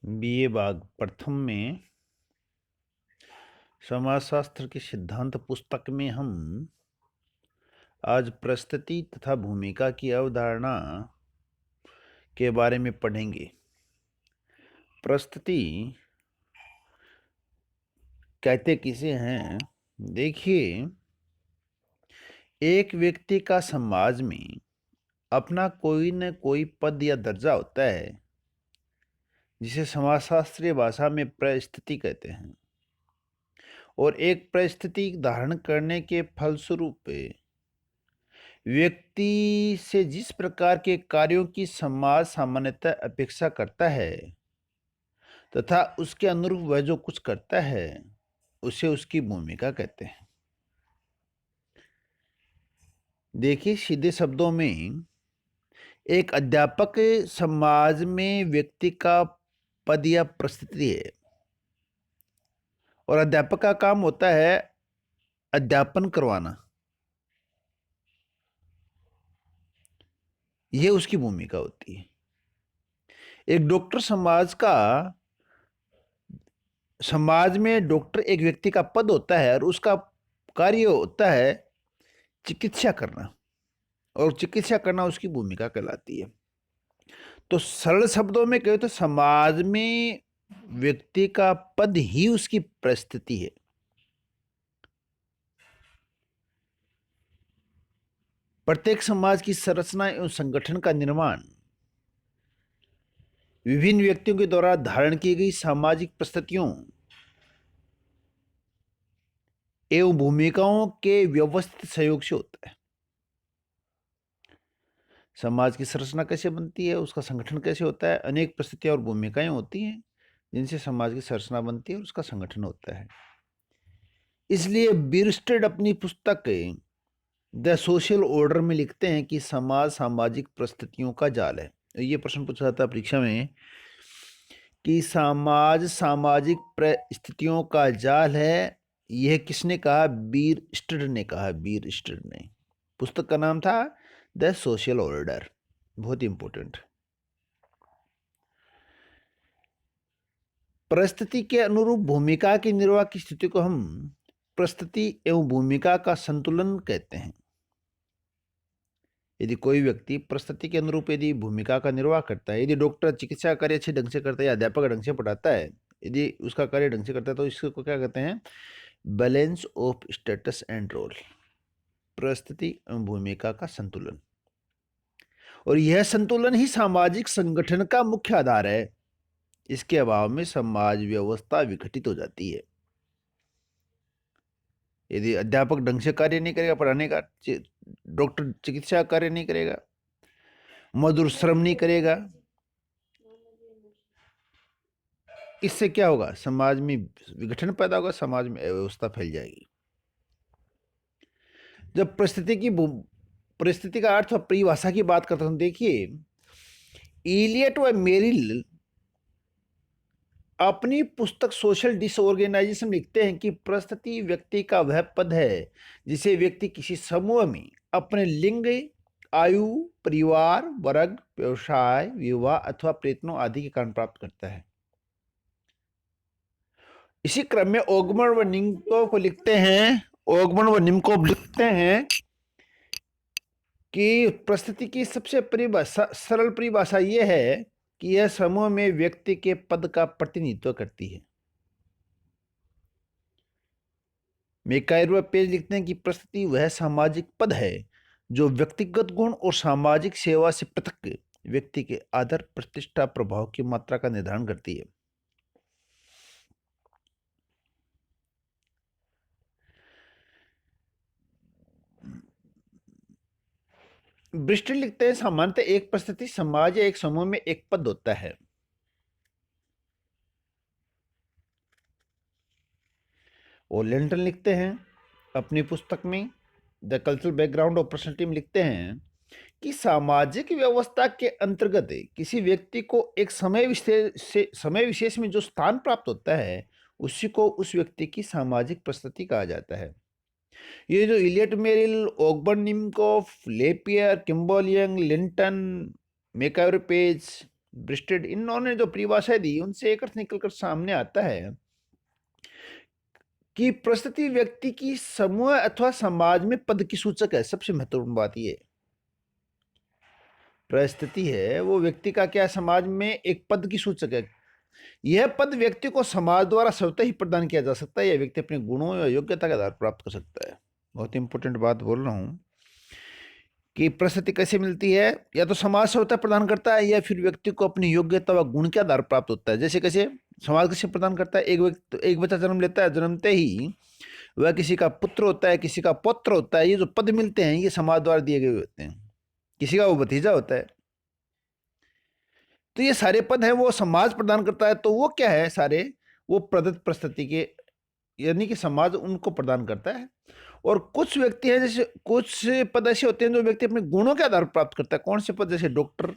BA भाग प्रथम में समाजशास्त्र के सिद्धांत पुस्तक में हम आज प्रस्तुति तथा भूमिका की अवधारणा के बारे में पढ़ेंगे। प्रस्तुति कहते किसे हैं? देखिए, एक व्यक्ति का समाज में अपना कोई न कोई पद या दर्जा होता है, जिसे समाजशास्त्रीय भाषा में परिस्थिति कहते हैं। और एक परिस्थिति धारण करने के फलस्वरूप व्यक्ति से जिस प्रकार के कार्यों की समाज सामान्यतः अपेक्षा करता है तथा उसके अनुरूप वह जो कुछ करता है, उसे उसकी भूमिका कहते हैं। देखिए, सीधे शब्दों में एक अध्यापक समाज में व्यक्ति का पद या परिस्थिति है, और अध्यापक का काम होता है अध्यापन करवाना। यह उसकी भूमिका होती है। एक डॉक्टर समाज में डॉक्टर एक व्यक्ति का पद होता है और उसका कार्य होता है चिकित्सा करना, और चिकित्सा करना उसकी भूमिका कहलाती है। तो सरल शब्दों में कहे तो समाज में व्यक्ति का पद ही उसकी परिस्थिति है। प्रत्येक समाज की संरचना एवं संगठन का निर्माण विभिन्न व्यक्तियों के द्वारा धारण की गई सामाजिक परिस्थितियों एवं भूमिकाओं के व्यवस्थित सहयोग से होता है। समाज की संरचना कैसे बनती है, उसका संगठन कैसे होता है? अनेक परिस्थितियां और भूमिकाएं होती हैं जिनसे समाज की संरचना बनती है और उसका संगठन होता है। इसलिए बिरस्टेड अपनी पुस्तक द सोशल ऑर्डर में लिखते हैं कि समाज सामाजिक परिस्थितियों का जाल है। ये प्रश्न पूछा जाता है परीक्षा में कि समाज सामाजिक परिस्थितियों का जाल है। यह किसने कहा? बिरस्टेड ने कहा। बिरस्टेड ने। पुस्तक का नाम था द सोशल ऑर्डर। बहुत इंपॉर्टेंट। परिस्थिति के अनुरूप भूमिका के निर्वाह की स्थिति को हम परिस्थिति एवं भूमिका का संतुलन कहते हैं। यदि कोई व्यक्ति परिस्थिति के अनुरूप यदि भूमिका का निर्वाह करता है, यदि डॉक्टर चिकित्सा कार्य अच्छे ढंग से करता है या अध्यापक ढंग से पढ़ाता है, यदि उसका कार्य ढंग से करता है, तो इसको क्या कहते हैं? Balance of status and role. परिस्थिति एवं भूमिका का संतुलन। और यह संतुलन ही सामाजिक संगठन का मुख्य आधार है। इसके अभाव में समाज व्यवस्था विघटित हो जाती है। यदि अध्यापक ढंग से कार्य नहीं करेगा पढ़ाने का, डॉक्टर चिकित्सा कार्य नहीं करेगा, मजदूर श्रम नहीं करेगा, इससे क्या होगा? समाज में विघटन पैदा होगा, समाज में अव्यवस्था फैल जाएगी। जब परिस्थिति का अर्थ और परिभाषा की बात करता हूं, देखिए, इलियट व मेरिल अपनी पुस्तक सोशल डिसऑर्गेनाइजेशन लिखते हैं कि परिस्थिति व्यक्ति का वह पद है जिसे व्यक्ति किसी समूह में अपने लिंग, आयु, परिवार, वर्ग, व्यवसाय, विवाह अथवा प्रयत्नों आदि के कारण प्राप्त करता है। इसी क्रम में ओगमन व निम्कोव लिखते हैं कि परिस्थिति की सबसे सरल परिभाषा यह है कि यह समूह में व्यक्ति के पद का प्रतिनिधित्व करती है। मेकायर व पेज लिखते हैं कि परिस्थिति वह सामाजिक पद है जो व्यक्तिगत गुण और सामाजिक सेवा से पृथक व्यक्ति के आदर, प्रतिष्ठा, प्रभाव की मात्रा का निर्धारण करती है। ब्रिस्टल लिखते हैं सामान्यतः एक परिस्थिति, समाज या एक समूह में एक पद होता है। और लेंटन लिखते हैं अपनी पुस्तक में the cultural background of personality में लिखते हैं कि सामाजिक व्यवस्था के अंतर्गत किसी व्यक्ति को एक समय विशेष में जो स्थान प्राप्त होता है, उसी को उस व्यक्ति की सामाजिक परिस्थिति कहा जाता है। ये जो Elliott Merrill, Ogburn Nimkoff, LaPiere, Kimball Young, Linton, MacIver Page Bierstedt, इन्होंने जो परिभाषाएं दी उनसे एक अर्थ निकलकर सामने आता है कि परिस्थिति व्यक्ति की समूह अथवा समाज में पद की सूचक है। सबसे महत्वपूर्ण बात यह परिस्थिति है वो व्यक्ति का क्या, समाज में एक पद की सूचक है। यह पद व्यक्ति को समाज द्वारा स्वतः ही प्रदान किया जा सकता है। यह व्यक्ति अपने गुणों या योग्यता के आधार पर प्राप्त कर सकता है। बहुत इंपॉर्टेंट बात बोल रहा हूं कि परिस्थिति कैसे मिलती है, या तो समाज स्वतः प्रदान करता है या फिर व्यक्ति को अपनी योग्यता व गुण के आधार प्राप्त होता है। जैसे कैसे समाज कैसे प्रदान करता है, एक बच्चा जन्म लेता है, जन्मते ही वह किसी का पुत्र होता है, किसी का पौत्र होता है। ये जो पद मिलते हैं ये समाज द्वारा दिए गए होते हैं। किसी का वो भतीजा होता है। तो ये सारे पद हैं वो समाज प्रदान करता है। तो वो क्या है, सारे वो प्रदत्त परिस्थिति के, यानी कि समाज उनको प्रदान करता है। और कुछ व्यक्ति हैं, जैसे कुछ पद ऐसे होते हैं जो व्यक्ति अपने गुणों के आधार पर प्राप्त करता है। कौन से पद, जैसे डॉक्टर,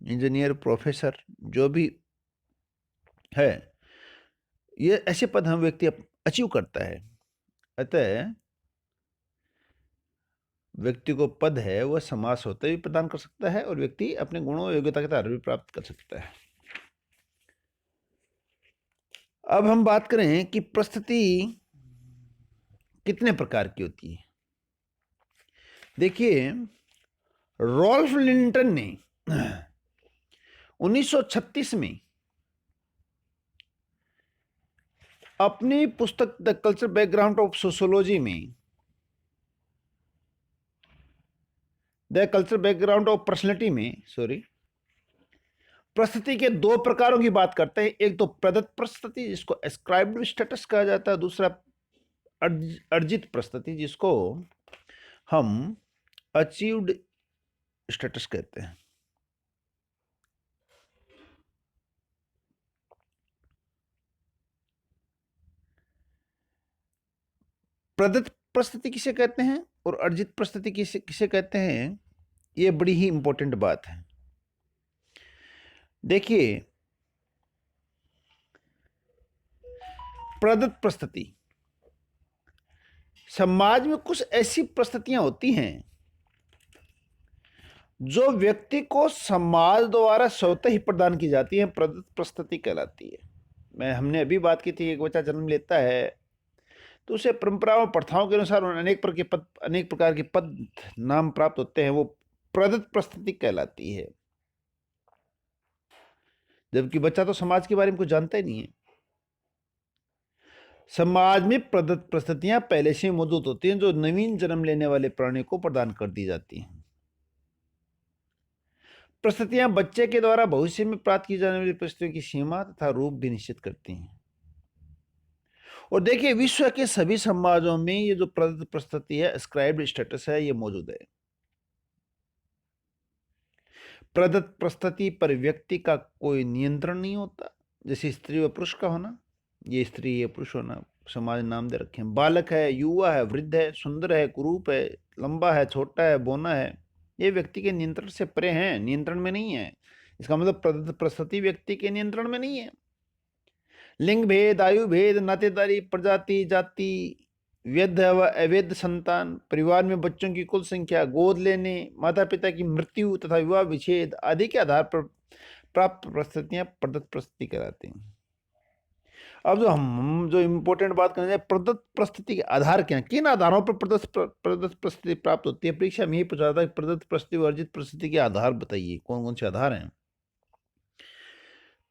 इंजीनियर, प्रोफेसर, जो भी है, ये ऐसे पद हम व्यक्ति अचीव करता है। अतः व्यक्ति को पद है वह समाज होते भी प्रदान कर सकता है और व्यक्ति अपने गुणों और योग्यता के आधार भी प्राप्त कर सकता है। अब हम बात करें कि परिस्थिति कितने प्रकार की होती है। देखिए, रॉल्फ लिंटन ने 1936 में अपनी पुस्तक the culture background of sociology में, the culture background of personality में, परिस्थिति के दो प्रकारों की बात करते हैं। एक तो प्रदत्त परिस्थिति जिसको एस्क्राइब्ड स्टेटस कहा जाता है, दूसरा अर्जित परिस्थिति जिसको हम अचीव्ड स्टेटस कहते हैं। प्रदत्त परिस्थिति किसे कहते हैं और अर्जित परिस्थिति किसे कहते हैं, यह बड़ी ही इंपॉर्टेंट बात है। देखिए, प्रदत्त परिस्थिति, समाज में कुछ ऐसी परिस्थितियां होती हैं जो व्यक्ति को समाज द्वारा स्वतः ही प्रदान की जाती है, प्रदत्त परिस्थिति कहलाती है। हमने अभी बात की थी, एक बच्चा जन्म लेता है तो उसे परंपराओं प्रथाओं के अनुसार अनेक प्रकार के पद नाम प्राप्त होते हैं, वो प्रदत्त परिस्थिति कहलाती है। जबकि बच्चा तो समाज के बारे में कुछ जानता ही नहीं है। समाज में प्रदत्त परिस्थितियां पहले से मौजूद होती हैं जो नवीन जन्म लेने वाले प्राणी को प्रदान कर दी जाती हैं। परिस्थितियां बच्चे के द्वारा भविष्य में प्राप्त की जाने वाली परिस्थितियों की सीमा तथा रूप भी निश्चित करती हैं। और देखिए, विश्व के सभी समाजों में ये जो प्रदत्त परिस्थिति है, एस्क्राइब्ड स्टेटस है, ये मौजूद है। प्रदत्त परिस्थिति पर व्यक्ति का कोई नियंत्रण नहीं होता। जैसे स्त्री व पुरुष का होना, ये स्त्री ये पुरुष होना, समाज नाम दे रखे हैं। बालक है, युवा है, वृद्ध है, सुंदर है, कुरूप है, लंबा है, छोटा है, बौना है, ये व्यक्ति के नियंत्रण से परे हैं, नियंत्रण में नहीं है। इसका मतलब प्रदत्त परिस्थिति व्यक्ति के नियंत्रण में नहीं है। लिंग भेद, आयु भेद, नातेदारी, प्रजाति, जाति, वैध व अवैध संतान, परिवार में बच्चों की कुल संख्या, गोद लेने, माता पिता की मृत्यु तथा विवाह विच्छेद आदि के आधार पर प्राप्त परिस्थितियां प्रदत्त परिस्थिति कहलाती हैं। अब जो इम्पोर्टेंट बात करना है, प्रदत्त परिस्थिति के आधार क्या है, किन आधारों पर प्रदत्त परिस्थिति प्राप्त होती है। परीक्षा में यही पूछा था कि प्रदत्त परिस्थिति व अर्जित परिस्थिति के आधार बताइए, कौन कौन से आधार हैं।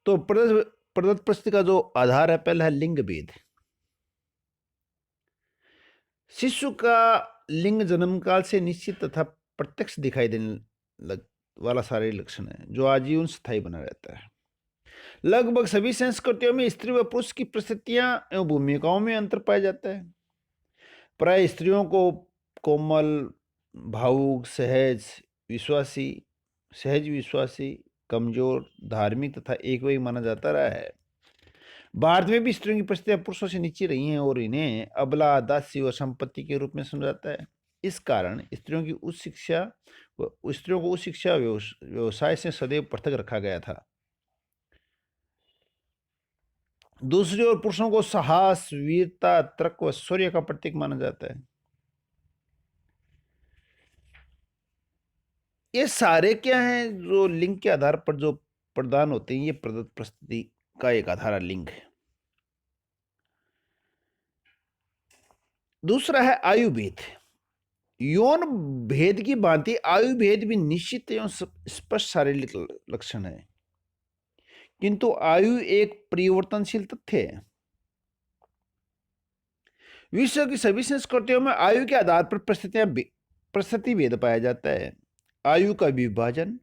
तो प्रदत्त परिस्थिति का जो आधार है, पहला है लिंग भेद। शिशु का लिंग जन्म काल से निश्चित तथा प्रत्यक्ष दिखाई देने वाला शारीरिक लक्षण है जो आजीवन स्थायी बना रहता है। लगभग सभी संस्कृतियों में स्त्री व पुरुष की परिस्थितियां एवं भूमिकाओं में अंतर पाया जाता है। प्राय स्त्रियों को कोमल, भावुक, सहज विश्वासी, कमजोर, धार्मिक तथा एकवयी माना जाता रहा है। भारत में भी स्त्रियों की परिस्थितियां पुरुषों से नीचे रही हैं और इन्हें अबला, दासी और संपत्ति के रूप में समझा जाता है। इस कारण स्त्रियों को उच्च शिक्षा व्यवसाय से सदैव पृथक रखा गया था। दूसरी ओर पुरुषों को साहस, वीरता, तर्क व शौर्य का प्रतीक माना जाता है। ये सारे क्या हैं, जो लिंग के आधार पर जो प्रदान होते हैं, ये प्रदत्त परिस्थिति का एक आधार लिंग है। दूसरा है आयु भेद। यौन भेद की भांति आयु भेद भी निश्चित एवं स्पष्ट शारीरिक लक्षण है, किंतु आयु एक परिवर्तनशील तथ्य है। विश्व की सभी संस्कृतियों में आयु के आधार पर परिस्थिति भेद पाया जाता है। आयु का विभाजन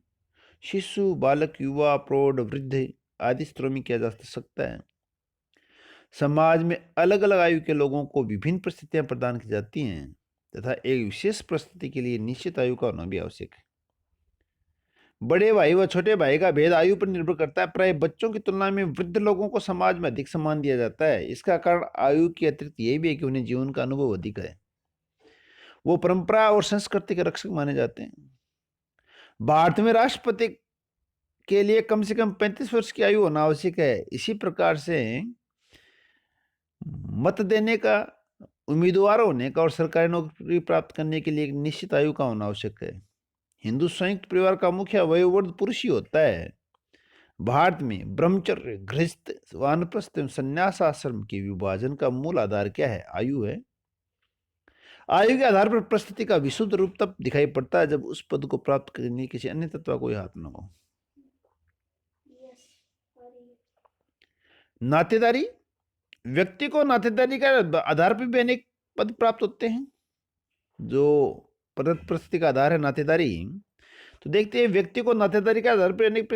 शिशु, बालक, युवा, प्रौढ़, वृद्ध आदि स्तरों में किया जा सकता है। समाज में अलग अलग आयु के लोगों को विभिन्न परिस्थितियां प्रदान की जाती हैं तथा एक विशेष परिस्थिति के लिए निश्चित आयु का होना भी आवश्यक है। बड़े भाई व छोटे भाई का भेद आयु पर निर्भर करता है। प्राय बच्चों की तुलना में वृद्ध लोगों को समाज में अधिक सम्मान दिया जाता है। इसका कारण आयु के अतिरिक्त यह भी है कि उन्हें जीवन का अनुभव अधिक है। वो परंपरा और संस्कृति के रक्षक माने जाते हैं। भारत में राष्ट्रपति के लिए कम से कम 35 वर्ष की आयु होना आवश्यक है। इसी प्रकार से मत देने का, उम्मीदवार होने का और सरकारी नौकरी प्राप्त करने के लिए एक निश्चित आयु का होना आवश्यक है। हिंदू संयुक्त परिवार का मुख्य वयोवर्ग पुरुष ही होता है। भारत में ब्रह्मचर्य, गृहस्थ, वानप्रस्थ एवं संन्यास आश्रम के विभाजन का मूल आधार क्या है? आयु है। आयु के आधार पर परिस्थिति का विशुद्ध रूप तब दिखाई पड़ता है जब उस पद को प्राप्त करने किसी अन्य तत्व का कोई हाथ न हो। नातेदारी। व्यक्ति को नातेदारी का आधार पर भी अनेक पद प्राप्त होते हैं। जो प्रदत्त परिस्थिति का आधार है नातेदारी, तो देखते हैं व्यक्ति को नातेदारी के आधार पर अनेक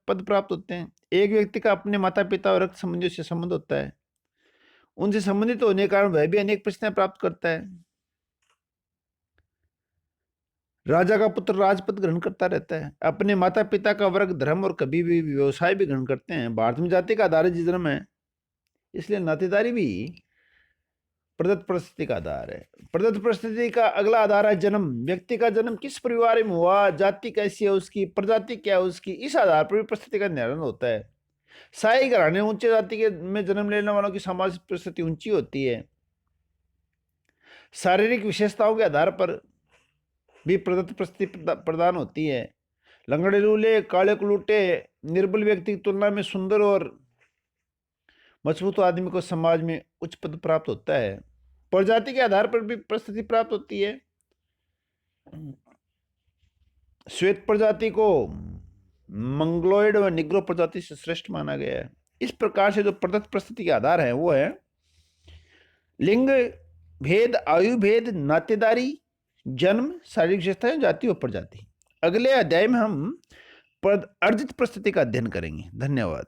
पद प्राप्त होते हैं। एक व्यक्ति का अपने माता पिता और रक्त संबंधियों से संबंध होता है। उनसे संबंधित होने के कारण वह भी अनेक प्रश्न प्राप्त करता है। राजा का पुत्र राजपद ग्रहण करता रहता है। अपने माता पिता का वर्ग, धर्म और कभी भी व्यवसाय भी ग्रहण करते हैं। भारत में जाति का आधार जन्म है, इसलिए नातेदारी भी प्रदत्त परिस्थिति का आधार है। प्रदत्त परिस्थिति का अगला आधार है जन्म। व्यक्ति का जन्म किस परिवार में हुआ, जाति कैसी है उसकी, प्रजाति क्या है उसकी, इस आधार पर भी परिस्थिति का निर्धारण होता है। शाही घराने ऊंचे जाति के में जन्म लेने वालों की सामाजिक परिस्थिति ऊंची होती है। शारीरिक विशेषताओं के आधार पर भी प्रदत्त परिस्थिति प्रदान होती है। लंगड़े लूले, काले कुलूटे, निर्बल व्यक्ति की तुलना में सुंदर और मजबूत आदमी को समाज में उच्च पद प्राप्त होता है। प्रजाति के आधार पर भी परिस्थिति प्राप्त होती है। श्वेत प्रजाति को मंगलोइड व निग्रो प्रजाति से श्रेष्ठ माना गया है। इस प्रकार से जो प्रदत्त परिस्थिति के आधार है वो है लिंग भेद, आयु भेद, नातेदारी, जन्म, शारीरिक विशेषताएं, जाति और प्रजाति। अगले अध्याय में हम अर्जित परिस्थिति का अध्ययन करेंगे। धन्यवाद।